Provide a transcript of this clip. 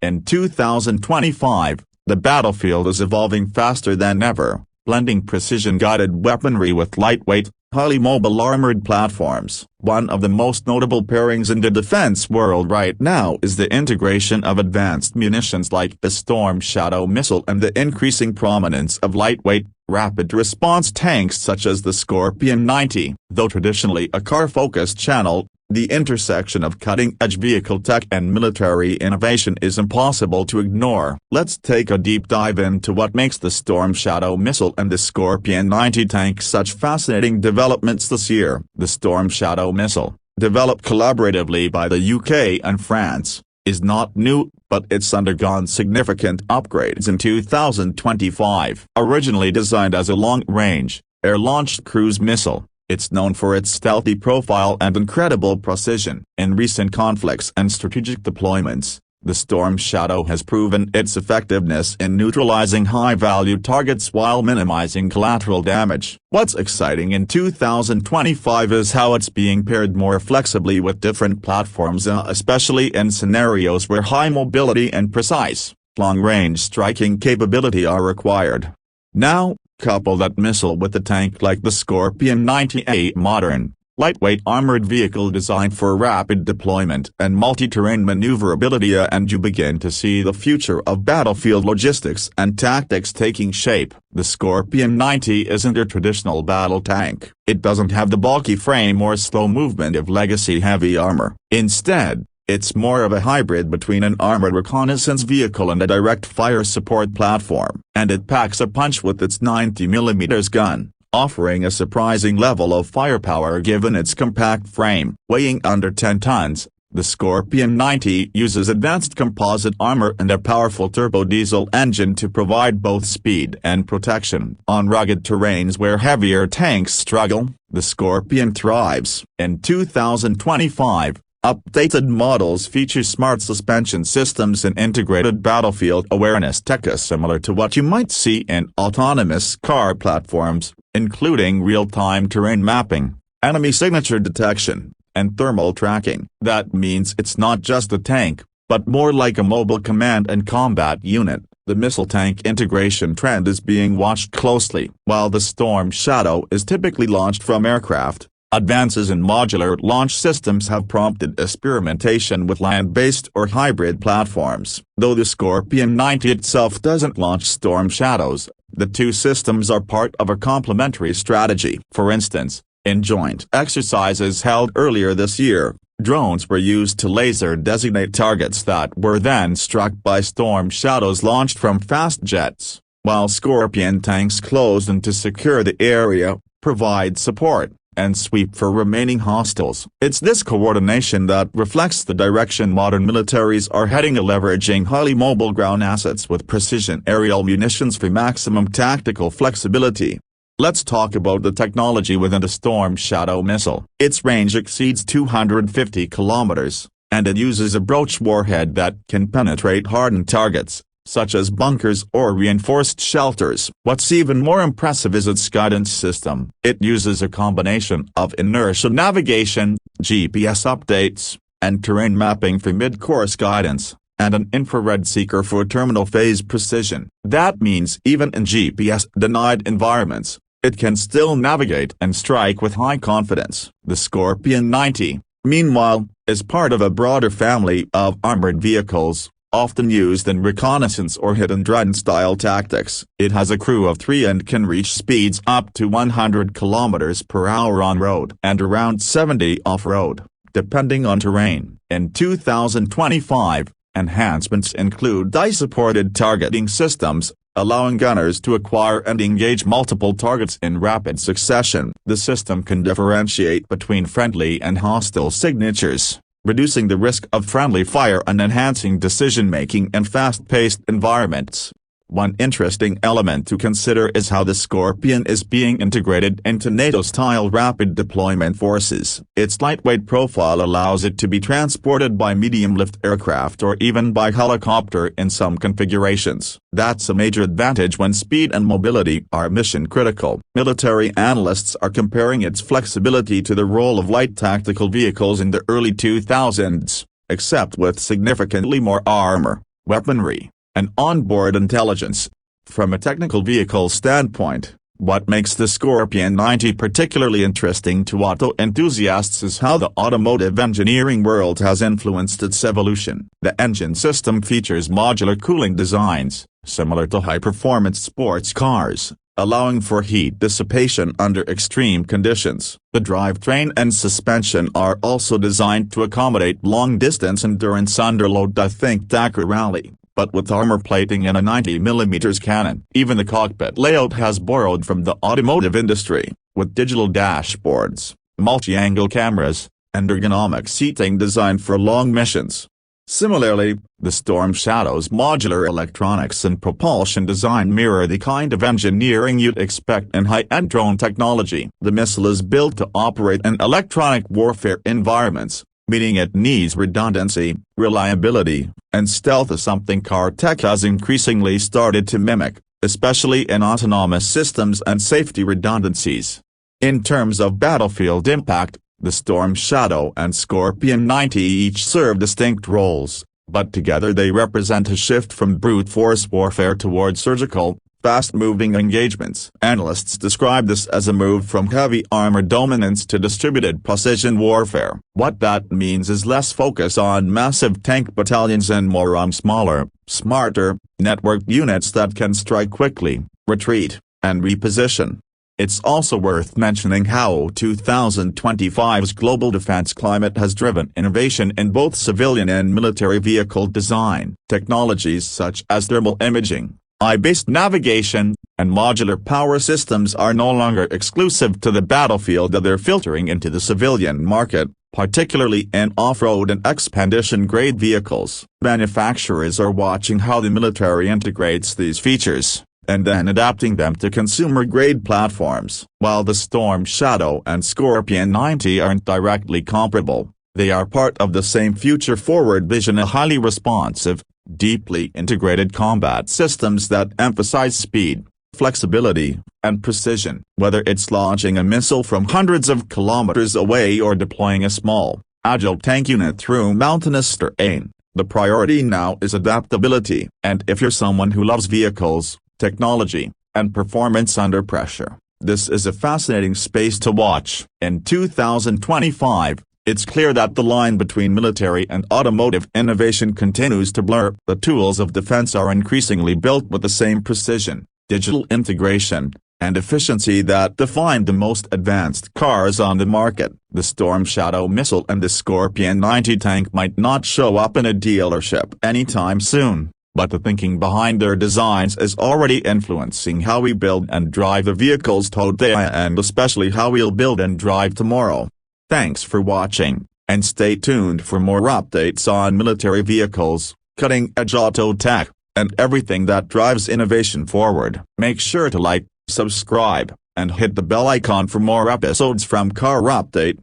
In 2025, the battlefield is evolving faster than ever, blending precision-guided weaponry with lightweight, highly mobile armored platforms. One of the most notable pairings in the defense world right now is the integration of advanced munitions like the Storm Shadow missile and the increasing prominence of lightweight, rapid-response tanks such as the Scorpion 90. Though traditionally a car-focused channel, the intersection of cutting-edge vehicle tech and military innovation is impossible to ignore. Let's take a deep dive into what makes the Storm Shadow missile and the Scorpion 90 tank such fascinating developments this year. The Storm Shadow missile, developed collaboratively by the UK and France, is not new, but it's undergone significant upgrades in 2025. Originally designed as a long-range, air-launched cruise missile, it's known for its stealthy profile and incredible precision. In recent conflicts and strategic deployments, the Storm Shadow has proven its effectiveness in neutralizing high-value targets while minimizing collateral damage. What's exciting in 2025 is how it's being paired more flexibly with different platforms, especially in scenarios where high mobility and precise, long-range striking capability are required. Now, couple that missile with a tank like the Scorpion 90, a modern, lightweight armored vehicle designed for rapid deployment and multi-terrain maneuverability, and you begin to see the future of battlefield logistics and tactics taking shape. The Scorpion 90 isn't a traditional battle tank. It doesn't have the bulky frame or slow movement of legacy heavy armor. Instead, it's more of a hybrid between an armored reconnaissance vehicle and a direct-fire support platform. And it packs a punch with its 90mm gun, offering a surprising level of firepower given its compact frame. Weighing under 10 tons, the Scorpion 90 uses advanced composite armor and a powerful turbo-diesel engine to provide both speed and protection. On rugged terrains where heavier tanks struggle, the Scorpion thrives. In 2025, updated models feature smart suspension systems and integrated battlefield awareness tech similar to what you might see in autonomous car platforms, including real-time terrain mapping, enemy signature detection, and thermal tracking. That means it's not just a tank, but more like a mobile command and combat unit. The missile tank integration trend is being watched closely. While the Storm Shadow is typically launched from aircraft, advances in modular launch systems have prompted experimentation with land-based or hybrid platforms. Though the Scorpion 90 itself doesn't launch Storm Shadows, the two systems are part of a complementary strategy. For instance, in joint exercises held earlier this year, drones were used to laser designate targets that were then struck by Storm Shadows launched from fast jets, while Scorpion tanks closed in to secure the area, provide support, and sweep for remaining hostiles. It's this coordination that reflects the direction modern militaries are heading, leveraging highly mobile ground assets with precision aerial munitions for maximum tactical flexibility. Let's talk about the technology within the Storm Shadow missile. Its range exceeds 250 kilometers, and it uses a broach warhead that can penetrate hardened targets, such as bunkers or reinforced shelters. What's even more impressive is its guidance system. It uses a combination of inertia navigation, GPS updates, and terrain mapping for mid-course guidance, and an infrared seeker for terminal phase precision. That means even in GPS-denied environments, it can still navigate and strike with high confidence. The Scorpion 90, meanwhile, is part of a broader family of armored vehicles, often used in reconnaissance or hit-and-run-style tactics. It has a crew of 3 and can reach speeds up to 100 km per hour on road and around 70 off-road, depending on terrain. In 2025, enhancements include DI-supported targeting systems, allowing gunners to acquire and engage multiple targets in rapid succession. The system can differentiate between friendly and hostile signatures, reducing the risk of friendly fire and enhancing decision-making in fast-paced environments. One interesting element to consider is how the Scorpion is being integrated into NATO-style rapid deployment forces. Its lightweight profile allows it to be transported by medium-lift aircraft or even by helicopter in some configurations. That's a major advantage when speed and mobility are mission-critical. Military analysts are comparing its flexibility to the role of light tactical vehicles in the early 2000s, except with significantly more armor. weaponry, and onboard intelligence. From a technical vehicle standpoint, what makes the Scorpion 90 particularly interesting to auto enthusiasts is how the automotive engineering world has influenced its evolution. The engine system features modular cooling designs, similar to high-performance sports cars, allowing for heat dissipation under extreme conditions. The drivetrain and suspension are also designed to accommodate long-distance endurance under load. Think Dakar Rally, but with armor plating and a 90mm cannon. Even the cockpit layout has borrowed from the automotive industry, with digital dashboards, multi-angle cameras, and ergonomic seating designed for long missions. Similarly, the Storm Shadow's modular electronics and propulsion design mirror the kind of engineering you'd expect in high-end drone technology. The missile is built to operate in electronic warfare environments, meaning it needs redundancy, reliability, and stealth, something car tech has increasingly started to mimic, especially in autonomous systems and safety redundancies. In terms of battlefield impact, the Storm Shadow and Scorpion 90 each serve distinct roles, but together they represent a shift from brute force warfare toward surgical, fast-moving engagements. Analysts describe this as a move from heavy armor dominance to distributed precision warfare. What that means is less focus on massive tank battalions and more on smaller, smarter, networked units that can strike quickly, retreat, and reposition. It's also worth mentioning how 2025's global defense climate has driven innovation in both civilian and military vehicle design. Technologies such as thermal imaging, eye-based navigation, and modular power systems are no longer exclusive to the battlefield. They're filtering into the civilian market, particularly in off-road and expedition-grade vehicles. Manufacturers are watching how the military integrates these features, and then adapting them to consumer-grade platforms. While the Storm Shadow and Scorpion 90 aren't directly comparable, they are part of the same future-forward vision: a highly responsive, deeply integrated combat systems that emphasize speed, flexibility, and precision. Whether it's launching a missile from hundreds of kilometers away or deploying a small, agile tank unit through mountainous terrain, the priority now is adaptability. And if you're someone who loves vehicles, technology, and performance under pressure, this is a fascinating space to watch. In 2025, it's clear that the line between military and automotive innovation continues to blur. The tools of defense are increasingly built with the same precision, digital integration, and efficiency that define the most advanced cars on the market. The Storm Shadow missile and the Scorpion 90 tank might not show up in a dealership anytime soon, but the thinking behind their designs is already influencing how we build and drive the vehicles today, and especially how we'll build and drive tomorrow. Thanks for watching, and stay tuned for more updates on military vehicles, cutting-edge auto tech, and everything that drives innovation forward. Make sure to like, subscribe, and hit the bell icon for more episodes from Car Update.